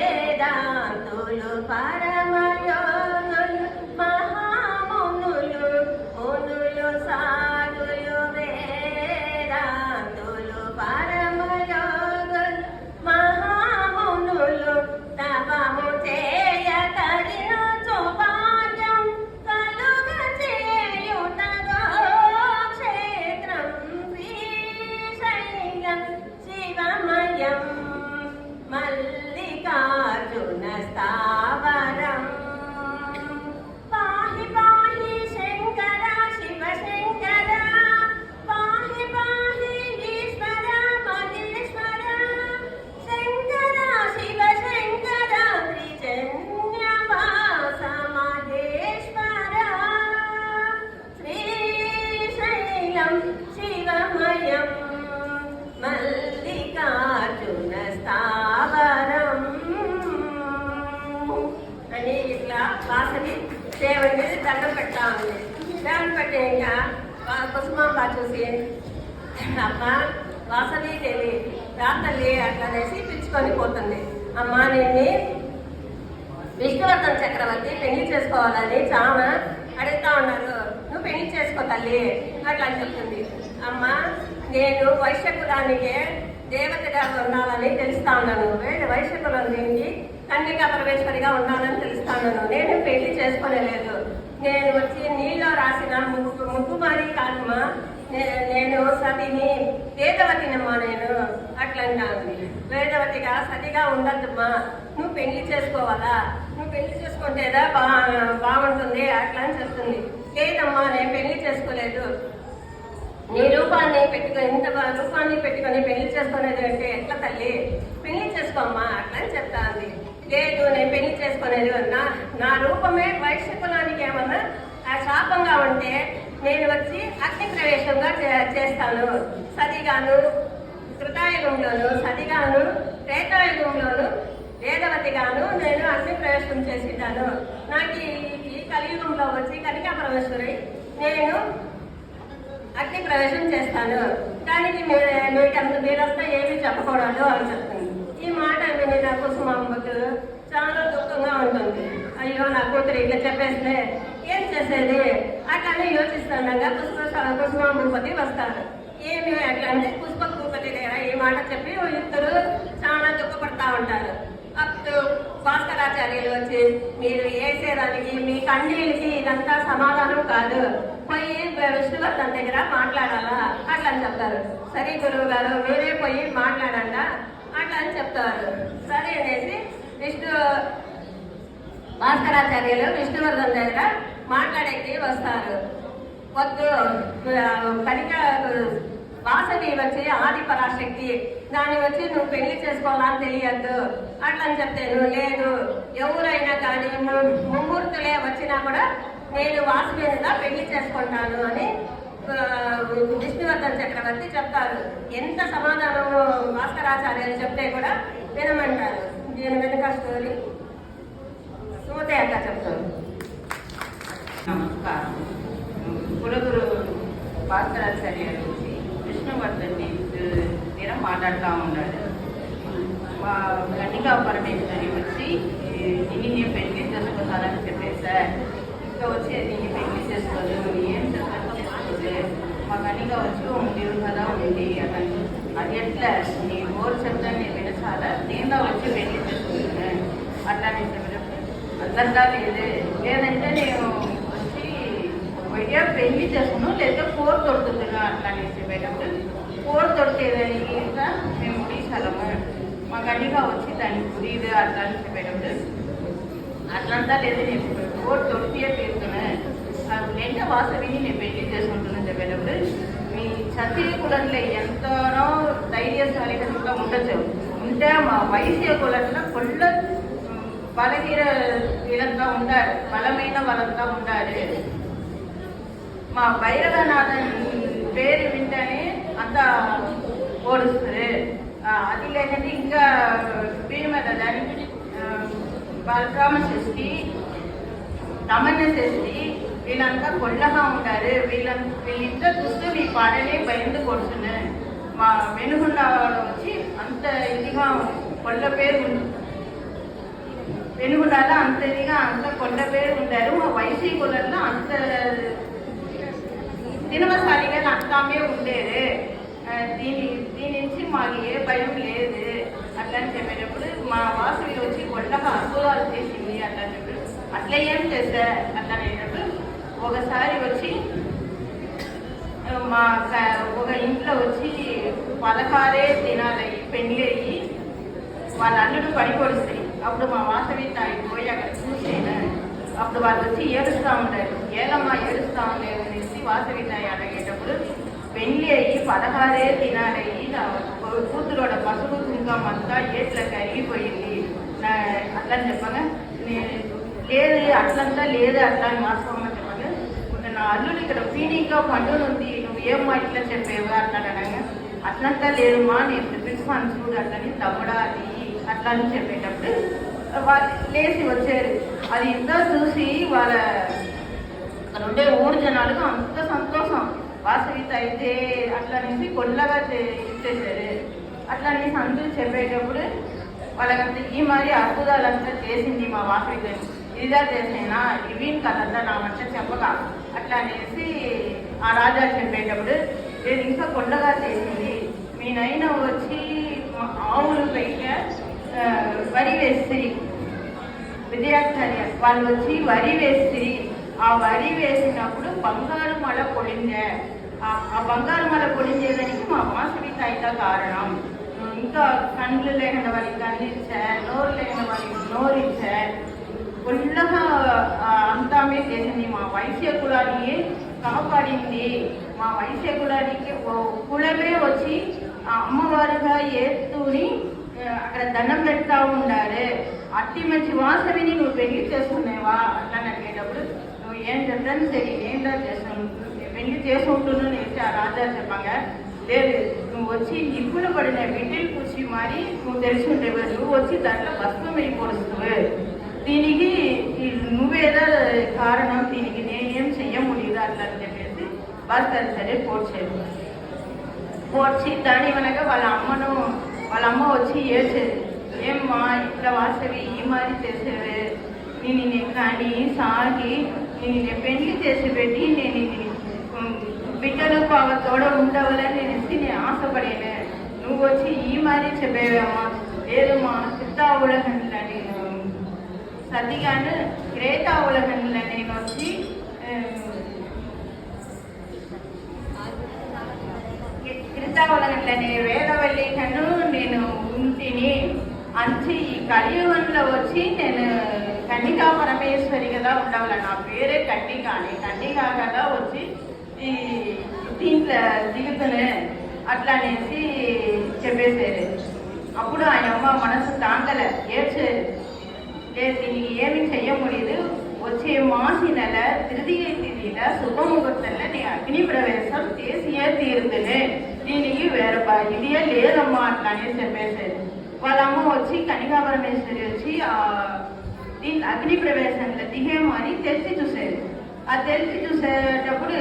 వేదాంతులు పరమయోగులు మహామునులు, మునులు సాధులు వేదాంతులు పరమయోగులు మహామునులు, తపము చేయ తరించు భాగ్యం కలుగ చేయుటగో క్షేత్రం శ్రీశైలం శివమయం మల్లికార్జున స్థావరం. పాహి పాహి శంకర శివ శంకర, పాహి పాహి ఈశ్వర మహేశ్వర, శంకర శివ శంకర త్రిజన్యవాస మహేశ్వర, శ్రీశైలం శివమయం మల్లికార్జున స్థావరం అని ఇట్లా వాసవి దేవుడి మీద దండం పెడతా ఉంది. దండం పెట్టాక కుసుమాంబ చూసి, అమ్మ వాసవి దేవి రాతల్లి అట్లా అనేసి పిలుచుకొని పోతుంది. అమ్మ నిన్ను విష్ణువర్ధన్ చక్రవర్తి పెళ్లి చేసుకోవాలని చాలా అడుగుతా ఉన్నారు, నువ్వు పెళ్లి చేసుకో తల్లి అట్లా అని చెప్తుంది. అమ్మ నేను వైశ్యకులానికి దేవతగా ఉండాలని తెలుస్తా ఉన్నాను, వైశ్యకులం నుండి కన్యకా పరమేశ్వరిగా ఉండాలని తెలుస్తా ఉన్నాను, నేను పెళ్లి చేసుకోలేదు, నేను వచ్చి నీళ్ళలో రాసిన ముగ్గుమారి కాదమ్మా, నేను సతిని వేదవతినమ్మా, నేను అట్లా అంటాను. వేదవతిగా సతిగా ఉండద్దమ్మా, నువ్వు పెళ్లి చేసుకోవాలా, నువ్వు పెళ్లి చేసుకుంటేదా బాగుంటుంది అట్లా అని చెప్తుంది. లేదమ్మా నేను పెళ్లి చేసుకోలేదు, నీ రూపాన్ని పెట్టుకొని ఇంత రూపాన్ని పెట్టుకొని పెళ్లి చేసుకునేది అంటే ఎట్లా తల్లి, పెళ్లి చేసుకోమ్మా అట్లా అని చెప్తాంది. లేదు నేను పెళ్లి చేసుకునేది నా రూపమే వైశ్య కులానికి ఏమన్నా శాపంగా ఉంటే నేను వచ్చి అగ్ని ప్రవేశంగా చేస్తాను. సతిగాను కృతాయుగంలోను, సతిగాను త్రేతాయుగంలోను, వేదవతిగాను నేను అగ్ని ప్రవేశం చేసింటాను. నాకు ఈ కలియుగంలో వచ్చి కనికా పరమేశ్వరి నేను అగ్ని ప్రవేశం చేస్తాను. దానికి మీరంతా ఏమీ చెప్పకూడదు అని చెప్తుంది. ఈ మాట విని నా కుసుమాంబకు చాలా దుఃఖంగా ఉంటుంది. అయ్యో నా కూతురు ఇట్లా చెప్పేస్తే ఏం చేసేది అట్లానే యోచిస్తుండగా కుసుమాంబుపతి వస్తారు. ఏమి అట్లా అంటే పుష్పభూపతి దగ్గర ఈ మాట చెప్పి ఇద్దరు చాలా దుఃఖపడతా ఉంటారు. అప్పుడు భాస్కరాచార్యులు వచ్చి మీరు వేసేదానికి మీ కన్నీళ్ళకి ఇదంతా సమాధానం కాదు, పోయి విష్ణువర్ధన్ దగ్గర మాట్లాడాలా అట్లా అని చెప్తారు. సరే గురువు గారు మీరే పోయి మాట్లాడండి అట్లా అని చెప్తారు. సరే అనేసి భాస్కరాచార్యులు విష్ణువర్ధన్ దగ్గర మాట్లాడేకి వస్తారు. వద్దు కనిక వాసవి వచ్చి ఆది పరాశక్తి, దాన్ని వచ్చి నువ్వు పెళ్లి చేసుకోవాలని తెలియద్దు అట్లా అని చెప్తాను. లేదు ఎవరైనా కానీ ముహూర్తులే వచ్చినా కూడా నేను వాసవిగా పెళ్లి చేసుకుంటాను అని విష్ణువర్ధన్ చక్రవర్తి చెప్తారు. ఎంత సమాధానము భాస్కరాచార్యులు చెప్తే కూడా వినమంటారు. దీని వెనుక స్టోరీ సుమతే అక్క చెప్తాను. నమస్కారం. కులగురు భాస్కరాచార్యులు విష్ణువర్ధన్ని తీరం మాట్లాడుతూ ఉన్నాడు. మా కన్నికా పరమేశ్వరి వచ్చి నిన్ను పెళ్లి చేసుకుంటానని చెప్పేసార్. ఇంకా వచ్చి నిన్ను పెళ్లి చేసుకోలేదు, ఏం చేసుకోలేదు, మా కన్నిక వచ్చి ఉండేవి కదా ఉంది అతను. అది ఎట్లా నీ ఓరు చెప్తాను నేను వినసాలా, నేను వచ్చి పెళ్లి చేసుకుంటున్నాను అట్లా నేను చెప్పినప్పుడు అంతా లేదంటే నేను వచ్చి పోయా పెళ్లి చేసుకున్నాను లేదా పోరు తొడుతున్నాను అట్లా నేను చెప్పేటప్పుడు పోరు తొడిచేదని ఇంకా మేము తీసాలము మా కన్నిక వచ్చి దానికి పురిది అట్లా అని చెప్పేటప్పుడు అట్లంతా లేదు నేను పోరు తొడిచే తీరుతున్నాను. లేక వాసవిని నేను పెళ్లి చేసుకుంటున్నాను చెప్పేటప్పుడు మీ క్షత్రియ కులంలో ఎంతనో ధైర్యశాలిగా ఇంకా ఉండొచ్చు. ఉంటే మా వైశ్య కులంలో కొల్ల బలహీన వీళ్ళంతా ఉండాలి, బలమైన వాళ్ళంతా ఉండాలి. మా భైరవనాథన్ పేరు వింటేనే అంతా ఓడుస్తుంది. అది లేదంటే ఇంకా భీమద దానికి బలరామ షష్ఠి, రమణ షష్ఠి వీళ్ళంతా కొల్లగా ఉంటారు. వీళ్ళిద్దరు చూస్తే మీ పాడనే బయలు కొడుతున్నారు. మా వెనుగుండ వచ్చి అంత ఇదిగా కొల్ల పేరు వెనుగుండాలో అంత ఇదిగా అంత కొండ పేరు ఉంటారు. మా వైసీ కులంలో అంత తినవసారిగా నక్కామే ఉండేది. దీని నుంచి మాకు ఏ భయం లేదు అట్లా అని చెప్పేటప్పుడు మా వాసవి వచ్చి కొండగా అద్భుతాలు చేసింది అట్లా చెప్పి అట్లా ఏం చేశా అట్లా అనేటప్పుడు ఒకసారి వచ్చి మా ఒక ఇంట్లో వచ్చి 16 దినాలు పెళ్లి అయ్యి వాళ్ళ అల్లుడు పడిపొడిస్తాయి. అప్పుడు మా వాసవి తాయి పోయి అక్కడ చూసేనా అప్పుడు వాళ్ళు వచ్చి ఏడుస్తూ ఉంటారు. ఏలమ్మా ఏడుస్తూ ఉండేది అనేసి వాసవి తాయి అడిగేటప్పుడు పెళ్లి అయ్యి 16 దినాలయ్యి కూతురోడ పసుపు కుంకం అంతా ఏట్లా కరిగిపోయింది అట్లా చెప్పగా లేదు అట్లంతా లేదు అట్లా అని వాస్తవంగా చెప్పగా నా అల్లుడు ఇక్కడ పీడిగా పండునుంది నువ్వు ఏమ్మా ఇట్లా చెప్పేవా అట్లా అనగా అట్లంతా లేదమ్మా నేను పిలిపిస్తాను చూడు అట్లని తమ్ముడా అది అట్లా అని చెప్పేటప్పుడు వాళ్ళు లేచి వచ్చారు. అది ఇంకా చూసి వాళ్ళ అక్కడ ఉండే ఊరు జనాలకు అంత సంతోషం. వాసవిత అయితే అట్లా అనేసి కొల్లగా ఇచ్చేసారు. అట్లా అనేసి అందరూ చెప్పేటప్పుడు వాళ్ళకంతా ఈ మరి అద్భుతాలంతా చేసింది మా వాసవిత, ఇదిగా చేసినా ఇవీన్ కథంతా నా వంట చెప్పగా అట్లా అనేసి ఆ రాజా చెప్పేటప్పుడు నేను ఇంకా కొండగా చేసింది. మీ నైనా వచ్చి ఆవులు పైన వరి వేస్తుంది విజయాచార్య వాళ్ళు వచ్చి వరి వేస్తుంది. ఆ వరి వేసినప్పుడు బంగారు మల పొడిందే. ఆ బంగారు మల పొడించేదానికి మా వాసవిత అయితే కారణం. ఇంకా కళ్ళు లేని వాళ్ళకి కళ్ళు ఇచ్చా, నోరు లేని వాళ్ళకి నోరు ఇచ్చా, ఒళ్ళగా అంతామే చేసింది. మా వైశ్య కులాన్ని కాపాడింది మా వైశ్య కులానికి కులమే వచ్చి అమ్మవారుగా ఏతుని అక్కడ దండం పెడతా ఉండాలి. అట్టి మంచి వాసవిని నువ్వు పెళ్లి చేసుకునేవా అట్లా అడిగేటప్పుడు నువ్వు ఏం చెప్తాను సరే ఏంటో చేస్తాను పెళ్లి చేసుకుంటున్నాను అనేసి ఆ రాజారు చెప్పాగా, లేదు నువ్వు వచ్చి నిప్పులు పడిన బిడ్డలు కూర్చి మారి నువ్వు తెలిసి ఉండేవి, నువ్వు వచ్చి దాంట్లో భస్మం పొడుస్తావు, దీనికి నువ్వేదో కారణం, దీనికి నేనేం చెయ్యముడిదు అట్లా అని చెప్పేసి భాస్కర్ సరే పోడ్చి దాని వెనక వాళ్ళ అమ్మ వచ్చి ఏడ్చేది, ఏమ్మా ఇట్లా వాసవి ఈ మారి చేసేవే, నేను కానీ సాగి నేను పెళ్లి చేసి పెట్టి నేను బిడ్డలు తోడ ఉండవాలని నేను ఆశపడేనే, నువ్వు వచ్చి ఈ మారి చెప్పేవేమ్మా, లేదు మా సిద్ధా ఉలగండ్లని సతిగాను గ్రేతా ఉలగండ్లని నేను వచ్చి క్రితావలంట్లని వేదవల్లి కను నేను ఉంటిని అంచి ఈ కలియుగంలో వచ్చి నేను కన్నికా పరమేశ్వరి కదా ఉండవాలి, నా పేరే కన్నికా కదా వచ్చి ఈ దీంట్లో దిగుతునే అట్లా అనేసి చెప్పేసేది. అప్పుడు ఆయన అమ్మ మనసు తాంగలే ఏడ్చేది, లేదు దీనికి ఏమి చెయ్యముడిదు, వచ్చే మాసి నెల తిరుదిగై తిథిల శుభముహూర్తంలో నీ అగ్ని ప్రవేశం చేసియే తీరుతులే, దీనికి వేరే ఇదియే లేదమ్మా అట్లా అనేసి చెప్పేసేది. వాళ్ళ అమ్మ వచ్చి కన్నికా పరమేశ్వరి వచ్చి దీని అగ్ని ప్రవేశంలో దిగేమో అని తెలిసి చూసేది. ఆ తెలిసి చూసేటప్పుడు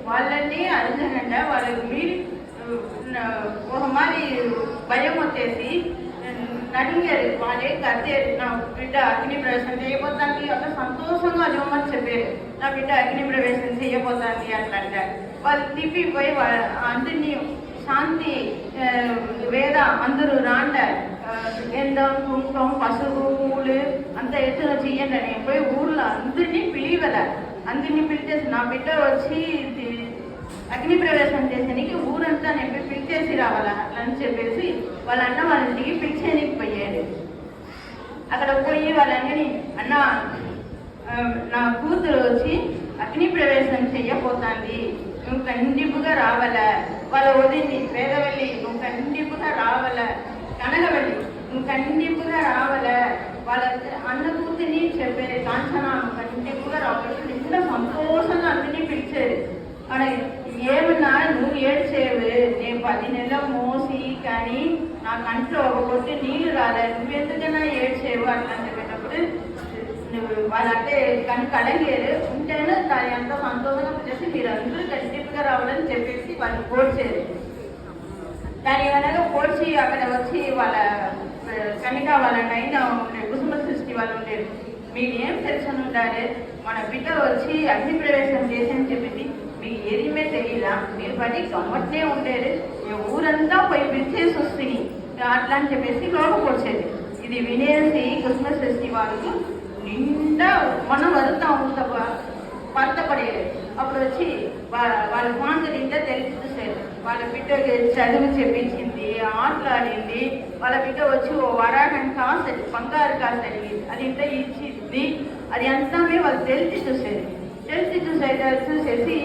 వాళ్ళని అర్జునంట వాళ్ళకి మీరు ఒక మాది భయం వచ్చేసి నడిగారు, వాళ్ళే గద్దేరు, నా బిడ్డ అగ్ని ప్రవేశం చేయబోతాంది అట్లా సంతోషంగా అదేమని చెప్పారు, నా బిడ్డ అగ్ని ప్రవేశం చేయబోతాంది అట్లా అంటారు. వాళ్ళు తిప్పిపోయి అందరినీ శాంతి వేద అందరూ రాంటారు, గంధం కుంకుమం పసుపు పూలు అంత ఎత్తున చెయ్యండి అని పోయి ఊళ్ళో అందరినీ పిలివల, అందరినీ పిలిచేసి నా బిడ్డ వచ్చి అగ్ని ప్రవేశం చేసేనికి ఊరంతా నేను పిలిచేసి రావాలా అట్లా అని చెప్పేసి వాళ్ళ అన్న వాళ్ళకి పిలిచేనికి పోయాడు. అక్కడ పోయి వాళ్ళని అన్న నా కూతురు వచ్చి అగ్ని ప్రవేశం చెయ్యబోతాంది, నువ్వు కండిపుగా రావాలా, వాళ్ళ వదిలి వేదవల్లి నువ్వు కండిపుగా రావాలా, కనగవల్లి నువ్వు కండిపుగా రావాలా, వాళ్ళ అన్న కూతురిని చెప్పేది కాంచనా నువ్వు కండిపుగా రావాలి, ఇంత సంతోషంగా అందరినీ పిలిచేది. అక్కడ ఏమన్నా నువ్వు ఏడ్చేవి, నేను 10 నెలలు మోసి కానీ నా కంట్లో ఒక కొట్టి నీళ్లు రాలేదు, నువ్వు ఎందుకైనా ఏడ్చేవు అట్లా చెప్పేటప్పుడు నువ్వు వాళ్ళంటే కనుక అడగలేదు ఉంటేనే దాన్ని ఎంతో సంతోషంగా చేసి మీరు అందరూ కంటిపుగా రావాలని చెప్పేసి వాళ్ళు పోడ్చేది. దాని వెనక పోడ్చి అక్కడ వచ్చి వాళ్ళ కనిక వాళ్ళ నైనా ఉండే కుసుమ సృష్టి వాళ్ళు ఉండేది, మీకు ఏం తెలుసుని ఉండాలి, మన బిడ్డ వచ్చి అగ్ని ప్రవేశం చేసి అని చెప్పింది, మీకు ఏదిమే తెలియదా, మీరు పడి గమ్మట్నే ఉండేది, ఊరంతా పోయి పిలిచేసి వస్తుంది అట్లా అని చెప్పేసి లోపకొచ్చేది. ఇది వినేసి కుసుమ సృష్టి వాళ్ళు నిండా మనం వదులుతా ఉంటా పడేది. అప్పుడు వచ్చి వాళ్ళ మాంజలు ఇంట్లో తెలిసి చూసేది, వాళ్ళ బిడ్డకి చదువు చెప్పించింది, ఆటలాడింది, వాళ్ళ బిడ్డ వచ్చి ఓ వరాకం కాసది బంగారు కాసు అడిగింది, అది ఇంత ఇచ్చింది, అది అంతా వాళ్ళు తెలిసి చూసేసి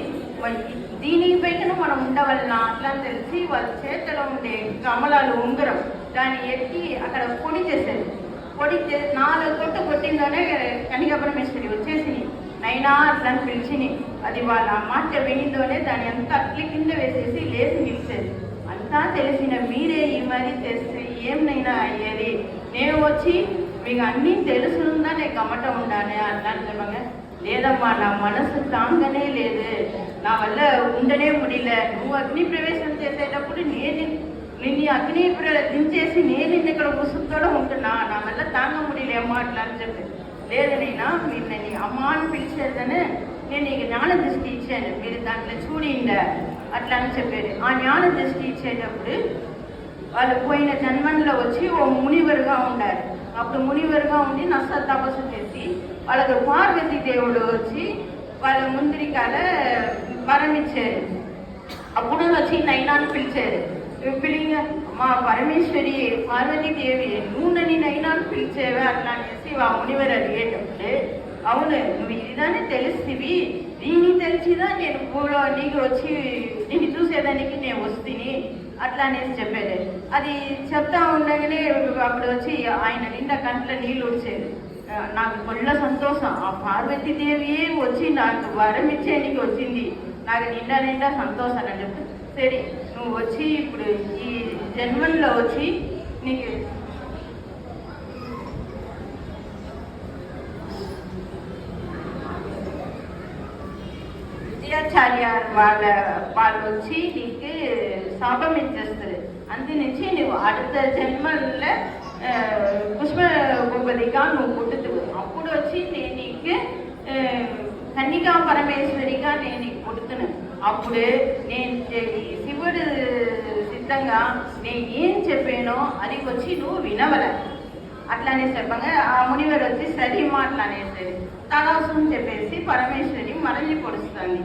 దీనికి పైన మనం ఉండవలన అట్లా తెలిసి వాళ్ళ చేతిలో ఉండే కమలాలు ఉంగరం దాన్ని ఎత్తి అక్కడ పొడి చేసేది. పొడి 4 కొట్టు కొట్టిందనే కన్నికా పరమేశ్వరి వచ్చేసి నైనా అట్లా పిలిచిని, అది వాళ్ళ మాట వినిందోనే దాన్ని అంతా అట్లే కింద వేసేసి లేచి నిలిచేది. అంతా తెలిసిన మీరే ఈ మరి చేస్తే ఏమైనా అయ్యేది, నేను వచ్చి మీకు అన్నీ తెలుసుందా నేను గమ్మట ఉండాలి అట్లా చెప్పగా, లేదమ్మా నా మనసు తాంగనే లేదు, నా వల్ల ఉండనే ముడిలే, నువ్వు అగ్ని ప్రవేశం చేసేటప్పుడు నిన్ను అగ్ని దించేసి నేను ఇక్కడ ఉసుగుతోడ ఉంటున్నా, నా వల్ల తాంగ ముడిలేమ్మా అట్లా అని చెప్పి, లేదు నైనా మీరు నేను అమ్మ అని పిలిచేదనే నేను నీకు జ్ఞాన దృష్టి ఇచ్చాను, మీరు దాంట్లో చూడిందా అట్లా అని చెప్పేది. ఆ జ్ఞాన దృష్టి ఇచ్చేటప్పుడు వాళ్ళు పోయిన జన్మంలో వచ్చి ఓ మునివరుగా ఉండారు. అప్పుడు మునివరుగా ఉండి నష్ట తపస్సు చేసి వాళ్ళకు పార్వతీ దేవుడు వచ్చి వాళ్ళ ముందరికాల వరం ఇచ్చారు. అప్పుడు వచ్చి నైనాన్ని పిలిచారు. పిలిగా మా పరమేశ్వరి పార్వతీదేవి నువ్వు నన్ను నైనాన్ని పిలిచేవా అట్లా అనేసి ఆ మునివరు అడిగేటప్పుడే, అవును నువ్వు ఇదాన్ని తెలిసివి, దీన్ని తెలిసిదా నేను ఊళ్ళో నీకు వచ్చి దీన్ని చూసేదానికి నేను వస్తుంది అట్లా అనేసి చెప్పేది. అది చెప్తా ఉండగానే అప్పుడు వచ్చి ఆయన నిండా కంట్లో నీళ్ళు వచ్చేది. నాకు కొల్ల సంతోషం, ఆ పార్వతీదేవి వచ్చి నాకు వరం ఇచ్చేందుకు వచ్చింది, నాకు నిండా సంతోషం అని చెప్తే, సరే నువ్వు వచ్చి ఇప్పుడు ఈ జన్మంలో వచ్చి నీకు విద్యాచార్య వాళ్ళు వచ్చి నీకు శాపం ఇచ్చేస్తారు. అందునుంచి నువ్వు அடுத்த జన్మల్లో పుష్ప భూపతిగా నువ్వు పుట్టుతావు. అప్పుడు వచ్చి నేను నీకు కన్నికా పరమేశ్వరిగా నేను నీకు పుట్టుతున్నాను. అప్పుడు నేను శివుడు సిద్ధంగా నేను ఏం చెప్పానో అది వచ్చి నువ్వు వినవల అట్లానే చెప్పగా ఆ మునివారు వచ్చి సరి మాట్లాడేసేది తదాసం చెప్పేసి పరమేశ్వరి మరలి పొడుస్తుంది.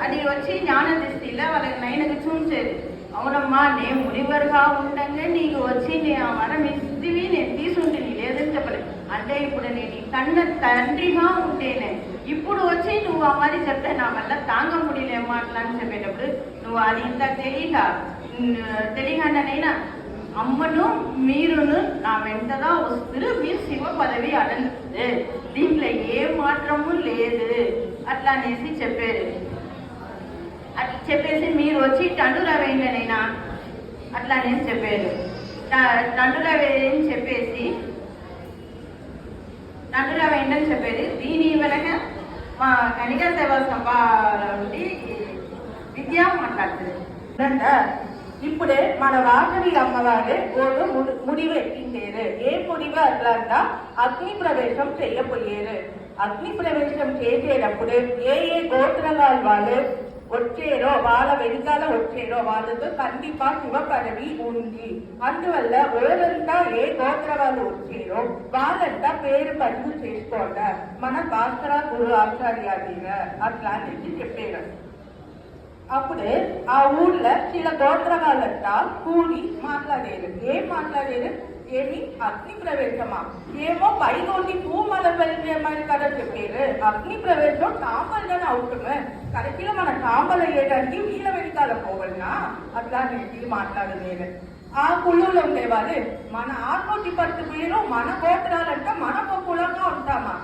అది వచ్చి జ్ఞాన దృష్టిలో వాళ్ళకి నైనకు చూసేది. అవునమ్మా నేను మునివరుగా ఉండగా నీకు వచ్చి నేను ఆ వరం ఇస్తివి నేను తీసుంటుంది లేదని చెప్పలేదు. అంటే ఇప్పుడు నేను కన్న తండ్రిగా ఉంటేనే ఇప్పుడు వచ్చి నువ్వు ఆ మరి చెప్తే నా వల్ల తాంగ ముడిలేమో అట్లా అని చెప్పేటప్పుడు నువ్వు అది ఇంత తెలియనైనా అమ్మను మీరును నా వెంటగా వస్తురు, మీరు శివ పదవి అడండి, దీంట్లో ఏ మాత్రము లేదు అట్లా అనేసి చెప్పారు. అట్లా చెప్పేసి మీరు వచ్చి తండ్రుల వేయండినైనా అట్లా అనేసి చెప్పారు. తండ్రుల వేయని చెప్పేసి తండ్రుల వేయండి చెప్పేది. దీని వెనక మా కనికా సేవా సభ నుండి విద్య మాట్లాడుతుంది. ఇప్పుడే మన వాసవి అమ్మవారే ఓడు ముడివు ఎక్కించేరు. ఏ ముడివు అట్లా అగ్ని ప్రవేశం చెయ్యపోయేరు. అగ్ని ప్రవేశం చేసేటప్పుడు ఏ గోత్రాల వాళ్ళు వచ్చారో వాళ్ళ వెనుకాల వచ్చారో వాళ్ళతో కండిపా శివ పదవి ఉంది. అందువల్ల ఎవరంతా ఏ గోత్ర వాళ్ళు వచ్చారో వాళ్ళంతా పేరు పరుగు చేసుకోండి మన భాస్కర గురు ఆచార్య అట్లా అని చెప్పారు. అప్పుడే ఆ ఊర్లో చిల గోత్ర వాళ్ళంతా కూడి మాట్లాడారు. ఏం మాట్లాడారు? ఏమి అగ్ని ప్రవేశమా? ఏమో పైగొండి పూమల వెళ్ళమని కదా చెప్పారు. అగ్ని ప్రవేశం తాంబల్గానే అవుతుంది. కరెక్ట్గా మన తాంబలు వేయడానికి వీళ్ళ వెనకాల పోవాలన్నా అట్లా నేను మాట్లాడలేదు. ఆ కుళ్ళులో ఉండేవాళ్ళు మన ఆత్మటి పట్టు పేరు మన గోత్రాలంటే మన కులంగా ఉంటామా?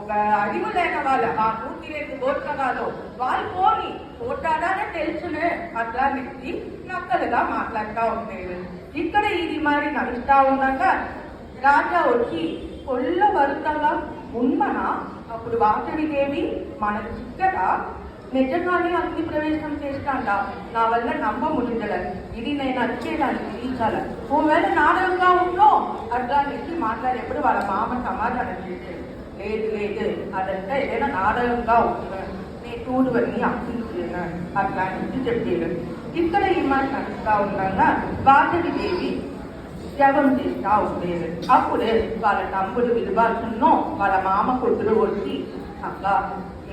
ఒక అడిగు లేక వాళ్ళు ఆ 102 గోత్రగాలు వాళ్ళు పోని పోటాడానే తెలుసునే అట్లా నెట్టి నక్కలుగా మాట్లాడుతూ ఉండేది. ఇక్కడ ఇది మరి నడుస్తా ఉండగా రాజా వచ్చి కొల్ల వరుసగా ఉన్నన అప్పుడు వాసవిదేవి మన చిక్కట నిజంగానే అగ్ని ప్రవేశం చేస్తాంట. నా వల్ల నమ్మముండలని ఇది నేను వచ్చేదానికి తీర్చాల. ఒకవేళ నాడకంగా ఉన్నో అట్లా నెట్టి మాట్లాడేప్పుడు వాళ్ళ మామ సమాధానం చేసేది. లేదు అదంతా ఏదైనా నాడకంగా ఉంటున్నాను, నేను చూడువన్నీ అప్పించాను అట్లా నుంచి చెప్పారు. ఇక్కడ ఈ మాట నడుస్తా ఉండగా వాసవిదేవి జపం చేస్తా ఉండేది. అప్పుడే వాళ్ళ తమ్ముడు విలువాల్సినో వాళ్ళ మామ కొద్దులు వచ్చి అట్లా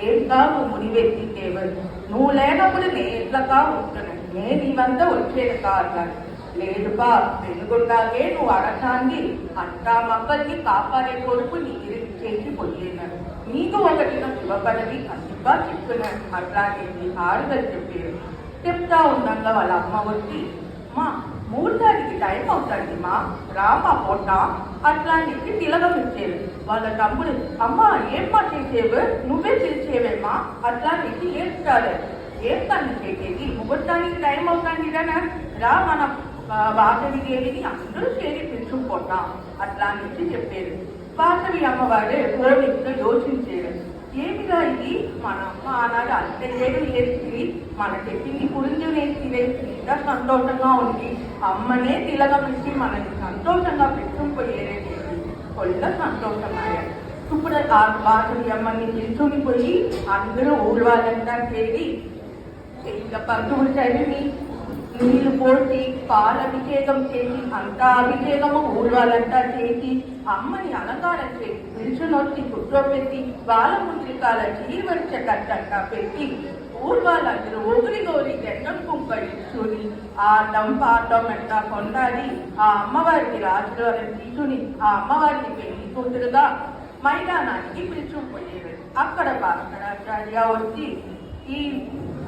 ఏంటా నువ్వు మునివెత్తిందేవరు, నువ్వు లేనప్పుడు నేను ఎట్లకా ఉంటున్నాను, నేను ఇవంతా వచ్చేది కాదు. లేదుపా వెనుగుండాగే నువ్వు అడటాన్ని అంతా మక్కల్ని కాపాడే కొడుకు నీరు చేసి పొయ్యేనాడు. నీకు ఒకటి శివపదవి అందుగా చెప్తున్నాను అట్లాగేది ఆరుగలు చెప్పారు. చెప్తా ఉండగా వాళ్ళ అమ్మ వచ్చి మా 3 గంటలకి టైం అవుతుంది మా రామా పొట్ట అట్లా నుంచి తిలగం ఇచ్చేది. వాళ్ళ తమ్ముడు అమ్మ ఏం మా చేసేవు, నువ్వే పిలిచేవేమ్మా అట్లా నుంచి ఏడుస్తాడు. ఏం తను చేసేది, ముహూర్తానికి టైం అవుతుంది కదా రా మన వాసవిదేవిని అందరూ చేరి పిలుచుకుంటాం అట్లా నుంచి చెప్పారు. వాసవి అమ్మవారు కోరికతో యోచించారు. ఏమిగా ఇది మన అమ్మ ఆనాడు అంత ఏడు వేసి మన చెప్పింది కురింజు వేసి ఇంత సంతోషంగా ఉంది, అమ్మనే తిలగమించి మనకి సంతోషంగా పెట్టుకుపోయేది కొల్ల సంతోషమయ్యారు. ఇప్పుడు ఆ వాసవి అమ్మని పిలుచుని పోయి అందరూ ఊరు వాళ్ళంతా చేరి ఇంకా పంతులు చదివి నీళ్లు పోసి పాల అభిషేకం చేసి అంతా అభిషేకము ఊర్వాలంతా చేసి అమ్మని అలంకారం చేసి పిలుచునొచ్చి కూర్చోబెట్టి వాళ్ళ ముద్రికాల జీవరిచ కట్టంతా పెట్టి ఊర్వాళ్ళందరూ ఒగురి గౌరి గండం కుంపడించుని ఆటం పాటం అంతా కొన్నాడి ఆ అమ్మవారికి రాజుగారిని తీసుకుని ఆ అమ్మవారిని పెళ్లి కూతురుగా మైదానానికి పిలుచుకుపోయేది. అక్కడ భాస్కరాచార్య వచ్చి ఈ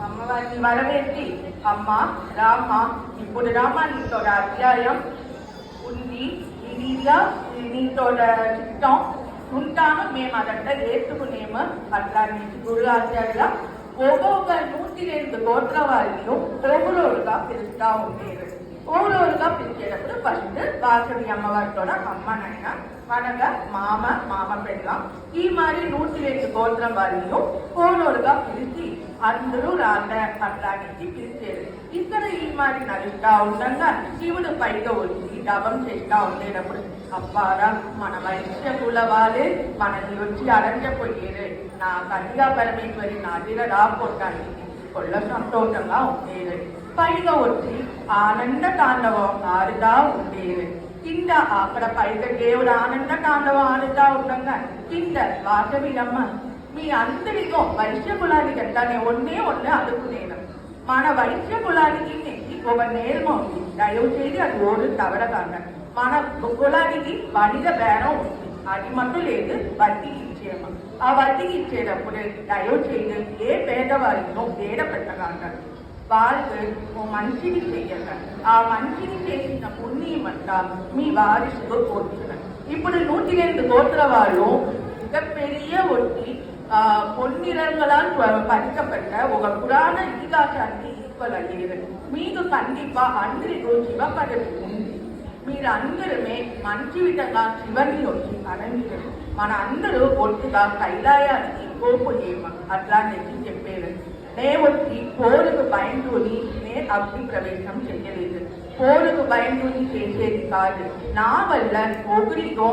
అమ్మవారిని వరవేసి, అమ్మ రామ, ఇప్పుడు రామ నీతో అధ్యాయం ఉంది, ఇదిగా నీతో చిత్తం ఉంటాను, మేము అదంతా ఏసుకునేము. అట్లా నుంచి గురు ఆచార్య ఒక్కొక్క 102 గోత్ర వారిని ఓగులోరుగా పిలుస్తూ ఉండేది. ఓగులోరుగా పిలిచేటప్పుడు ఫస్ట్ వాసవి అమ్మవారితో అమ్మ నాయన అనగా మామ పెళ్ళ ఈ మరి 102 గోత్రం వారిని ఓగులోరుగా పిలిచి అందరూ రాళ్ళ అట్లా నుంచి పిలిచేది. ఇక్కడ ఈ మరి నడుస్తూ ఉండగా శివుడు పైగా వచ్చి డబం చేస్తూ ఉండేటప్పుడు, అప్పారా మన వైశ్య కుల వాళ్ళే మనల్ని వచ్చి అరంజపోయేది, నా కన్యా పరమేశ్వరి నా దగ్గర రాకపోవటానికి కొల్ల సంతోషంగా ఉండేది. పైగా వచ్చి ఆనంద తాండవం ఆడుతా ఉండేది. కింద అక్కడ పైగా దేవుడు ఆనంద తాండవం ఆడుతా ఉండగా కింద వాసవిలమ్మ మీ అందరికో వైశ్య కులానికి ఎంతనే ఒన్నే అడుగునేను, మన వైశ్య కులానికి ఒక నేర్మ ఉంది, దయచేసి అది ఓడు తవడకాండ, మన కులానికి వడిగ బేరం ఉంది, అది మట్టు లేదు, వడ్డీకి ఇచ్చేయమ్మ. ఆ వడ్డీకి ఇచ్చేటప్పుడు దయచేసి ఏ పేదవారినో వేడ పెట్టకంటారు, వాళ్ళకు మంచిని చెయ్యక ఆ మంచిని చేసిన పుణ్యమంట మీ వారిసులో కోరుతున్నారు. ఇప్పుడు 102 గోత్ర వాళ్ళు ఇంకా పెరియ వచ్చి பொன்னிறங்களால் பதிக்கப்பட்ட ஒரு புராண இதிகாசாనికి ఈక్వల్ అయ్యేది. మీకు కండిపా అందరికీ శివపదవి ఉంది, మీరు అందరమే మంచి విధంగా శివుని వచ్చి ఆనందించరు, మన అందరూ ఒట్టుగా కైలాయానికి పోయేమ అట్లా నేను చెప్పేది. నే వచ్చి పోరుకు బయలుని నే అగ్ని ప్రవేశం చెయ్యలేదు, పోరుకు బయలుని చేసేది కాదు, నా వల్ల ఒకరికో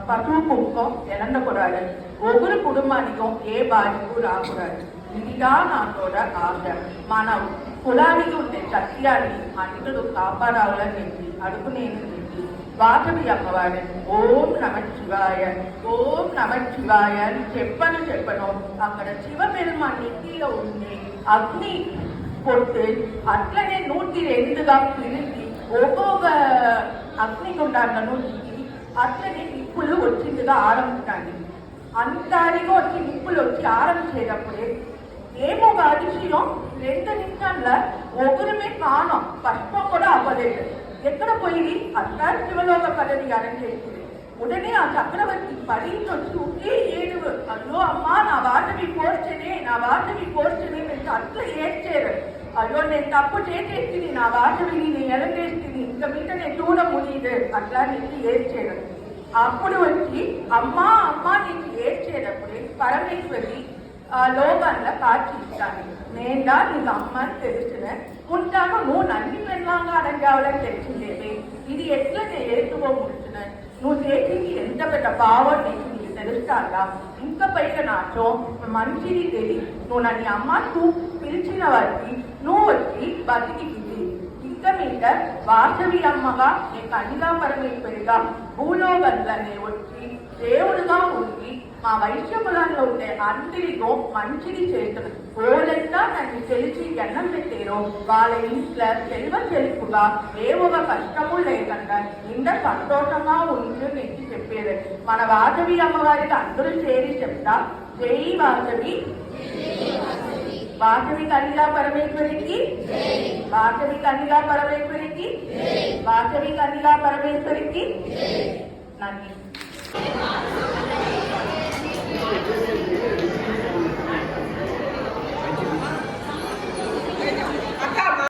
పశువు కుక్కో ఎనందకూడదు, ఒకరు కుటుంబానికో ఏ బాధ్యత రాకూడదు, ఇదిగా నాతో ఆశ. మన కులానికి ఉండే సత్యాన్ని అందరూ కాపాడాలని చెప్పి అడుగునేది చెప్పి వాసవి అమ్మవారి ఓం నమ శివాయ ఓం నమ శివాయ అని చెప్పను అక్కడ శివపెరుమ నెత్తిలో ఉండి అగ్ని కొట్టి అట్లనే 102గా పిలిచి ఒక్కొక్క అగ్నిగుండాలను అట్లనే నిప్పులు వచ్చిందిగా ఆరంభించాలి. అంతరిగా వచ్చి నిప్పులు వచ్చి ఆరంభించేటప్పుడే ఏమో అతిశయం 2 నిమిషాల్లో ఒకరిమే కాణం పష్పం కూడా అవ్వలేదు. ఎక్కడ పోయి అత్తారి శివలోక పదవి అరంజేసింది. ఉడనే ఆ చక్రవర్తి పడించొచ్చి ఒకే ఏడుగు, అయ్యో అమ్మా నా వాటవి కోర్చనే మీరు అట్లా ఏడ్చారు, అయ్యో నేను తప్పు చేసేస్తుంది, నా వాటవిని నేను ఎలగేస్తుంది, ఇంక మీద నేను చూడముడిదు అట్లా నీకు ఏడ్చారు. అప్పుడు వచ్చి అమ్మా నీకు ఏడ్చేటప్పుడే పరమేశ్వరి లోకంలో కాచి ఇస్తాను, నేనా నీకు అమ్మ అని తెలిసిన ఉంటాను, నువ్వు నన్ను పెళ్ళంగా అడగాలని తెలిసిందేమి, ఇది ఎట్లా నేను ఏసుకోముడుతున్న, నువ్వు చేసింది ఎంత పెద్ద భావం నీకు తెలుస్తాగా, ఇంకా పైగా నాతో మంచిది తెలియదు, నువ్వు నన్ను అమ్మ నువ్వు పిలిచిన వారికి నువ్వు వచ్చి బతికింది, ఇంకా మీద వాసవి అమ్మగా నీ కన్యా పరమేశ్వరిగా భూలోకంలోనే వచ్చి దేవుడుగా ఉండి మా వైశ్య కులంలో ఉండే అందరికో మంచిది చేతులు ఓలంతా నన్ను తెలిసి జన్నం పెట్టారో వాళ్ళ ఇంట్లో చెలుపుగా ఏ ఒక కష్టము లేకుండా ఇంత సంతోషంగా ఉంటూ నెచ్చి చెప్పేది. మన వాసవి అమ్మవారికి అందరూ చేరి చెప్తా, జై వాసవి, వాసవి కన్యా పరమేశ్వరికి, వాసవి కన్యా పరమేశ్వరికి, వాసవి కన్యా పరమేశ్వరికి. నన్ను